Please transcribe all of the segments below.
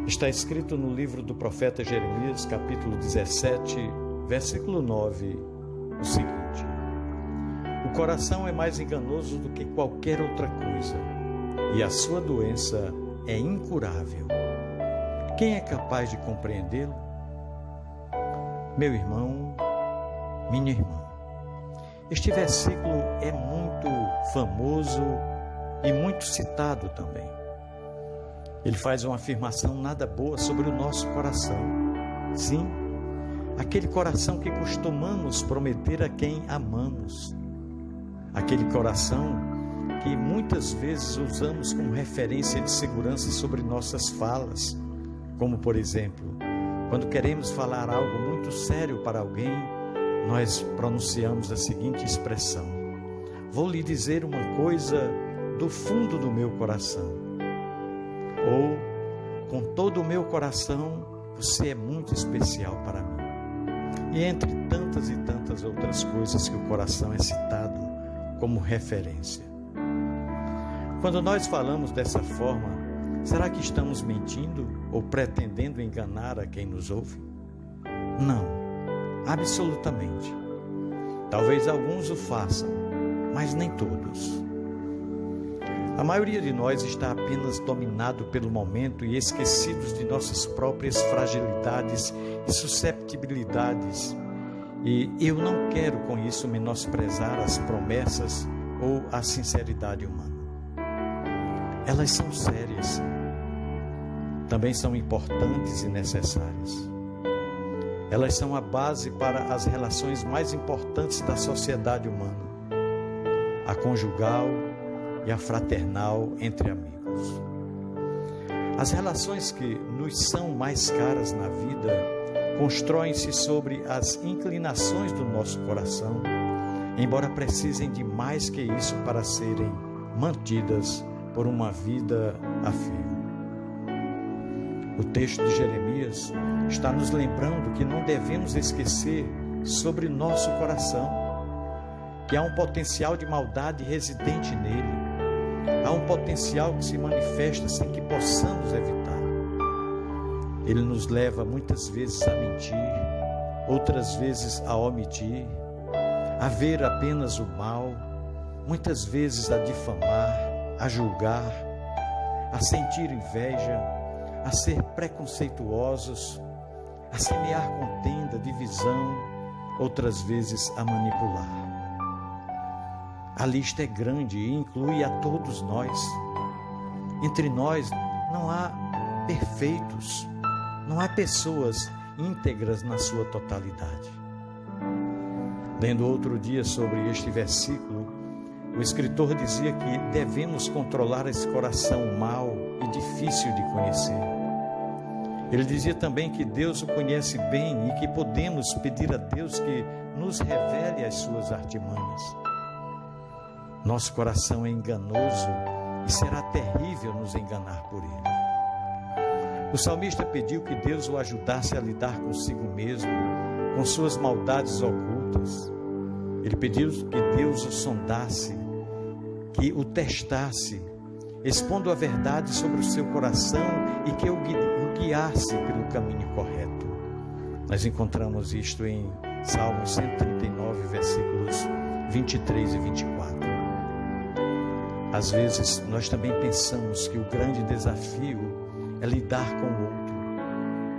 Está escrito no livro do profeta Jeremias, capítulo 17, versículo 9, o seguinte: o coração é mais enganoso do que qualquer outra coisa, e a sua doença é incurável. Quem é capaz de compreendê-lo? Meu irmão, minha irmã, este versículo é muito famoso e muito citado também. Ele faz uma afirmação nada boa sobre o nosso coração. Sim, aquele coração que costumamos prometer a quem amamos. Aquele coração que muitas vezes usamos como referência de segurança sobre nossas falas. Como, por exemplo, quando queremos falar algo muito sério para alguém, nós pronunciamos a seguinte expressão: vou lhe dizer uma coisa do fundo do meu coração. Ou, com todo o meu coração, você é muito especial para mim. E entre tantas e tantas outras coisas que o coração é citado como referência. Quando nós falamos dessa forma, será que estamos mentindo ou pretendendo enganar a quem nos ouve? Não, absolutamente. Talvez alguns o façam, mas nem todos. A maioria de nós está apenas dominado pelo momento e esquecidos de nossas próprias fragilidades e susceptibilidades. E eu não quero com isso menosprezar as promessas ou a sinceridade humana. Elas são sérias, também são importantes e necessárias. Elas são a base para as relações mais importantes da sociedade humana: a conjugal e a fraternal entre amigos. As relações que nos são mais caras na vida constroem-se sobre as inclinações do nosso coração, embora precisem de mais que isso para serem mantidas por uma vida a fio. O texto de Jeremias está nos lembrando que não devemos esquecer sobre nosso coração, que há um potencial de maldade residente nele. Há um potencial que se manifesta sem que possamos evitar. Ele nos leva muitas vezes a mentir, outras vezes a omitir, a ver apenas o mal, muitas vezes a difamar, a julgar, a sentir inveja, a ser preconceituosos, a semear contenda, divisão, outras vezes a manipular. A lista é grande e inclui a todos nós. Entre nós não há perfeitos, não há pessoas íntegras na sua totalidade. Lendo outro dia sobre este versículo, o escritor dizia que devemos controlar esse coração mau e difícil de conhecer. Ele dizia também que Deus o conhece bem e que podemos pedir a Deus que nos revele as suas artimanhas. Nosso coração é enganoso e será terrível nos enganar por ele. O salmista pediu que Deus o ajudasse a lidar consigo mesmo, com suas maldades ocultas. Ele pediu que Deus o sondasse, que o testasse, expondo a verdade sobre o seu coração e que o guiasse pelo caminho correto. Nós encontramos isto em Salmos 139, versículos 23 e 24. Às vezes, nós também pensamos que o grande desafio é lidar com o outro,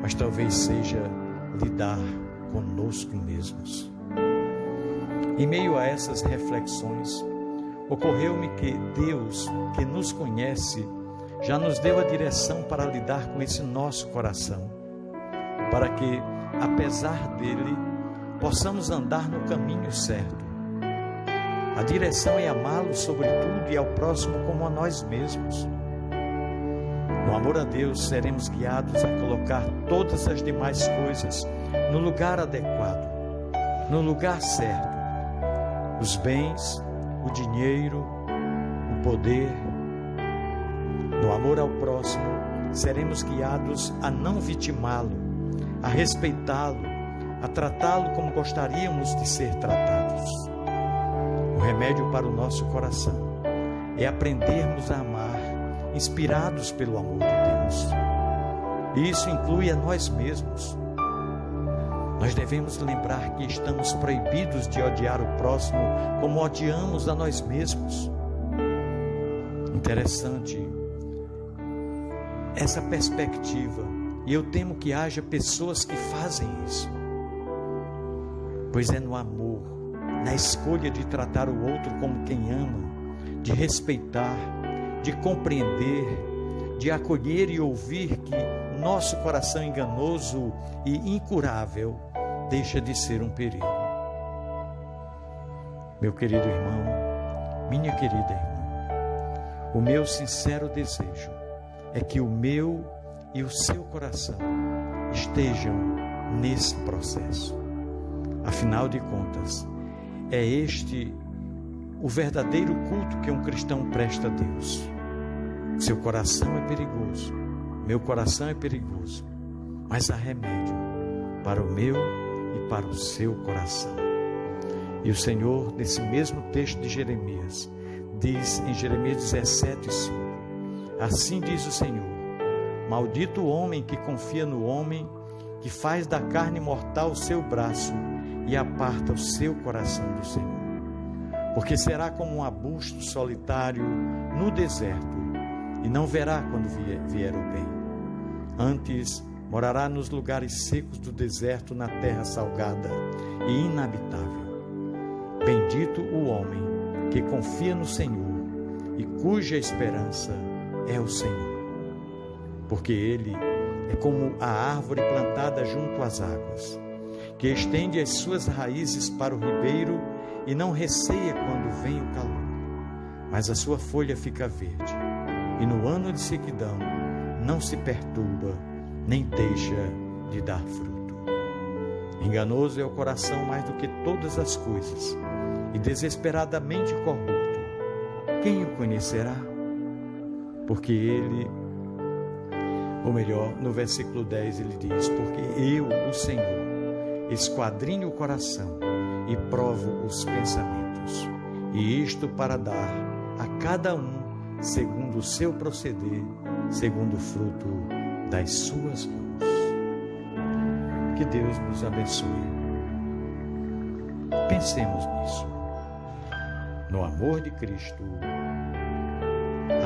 mas talvez seja lidar conosco mesmos. Em meio a essas reflexões, ocorreu-me que Deus, que nos conhece, já nos deu a direção para lidar com esse nosso coração, para que, apesar dele, possamos andar no caminho certo. A direção é amá-lo sobretudo e ao próximo como a nós mesmos. No amor a Deus, seremos guiados a colocar todas as demais coisas no lugar adequado, no lugar certo. Os bens, o dinheiro, o poder. No amor ao próximo, seremos guiados a não vitimá-lo, a respeitá-lo, a tratá-lo como gostaríamos de ser tratados. O remédio para o nosso coração é aprendermos a amar, inspirados pelo amor de Deus. E isso inclui a nós mesmos. Nós devemos lembrar que estamos proibidos de odiar o próximo como odiamos a nós mesmos. Interessante essa perspectiva, e eu temo que haja pessoas que fazem isso, pois é no amor, na escolha de tratar o outro como quem ama, de respeitar, de compreender, de acolher e ouvir que nosso coração enganoso e incurável deixa de ser um perigo. Meu querido irmão, minha querida irmã, o meu sincero desejo é que o meu e o seu coração estejam nesse processo. Afinal de contas, é este o verdadeiro culto que um cristão presta a Deus. Seu coração é perigoso, meu coração é perigoso, mas há remédio para o meu e para o seu coração. E o Senhor, nesse mesmo texto de Jeremias, diz em Jeremias 17:5, assim diz o Senhor: maldito o homem que confia no homem, que faz da carne mortal o seu braço e aparta o seu coração do Senhor. Porque será como um arbusto solitário no deserto, e não verá quando vier o bem. Antes morará nos lugares secos do deserto, na terra salgada e inabitável. Bendito o homem que confia no Senhor e cuja esperança é o Senhor. Porque ele é como a árvore plantada junto às águas, que estende as suas raízes para o ribeiro e não receia quando vem o calor, mas a sua folha fica verde, e no ano de sequidão não se perturba, nem deixa de dar fruto. Enganoso é o coração mais do que todas as coisas, e desesperadamente corrupto. Quem o conhecerá? Porque ele, ou melhor, no versículo 10 ele diz: porque eu, o Senhor, esquadrinho o coração e provo os pensamentos, e isto para dar a cada um segundo o seu proceder, segundo o fruto das suas mãos. Que Deus nos abençoe. Pensemos nisso. No amor de Cristo.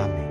Amém.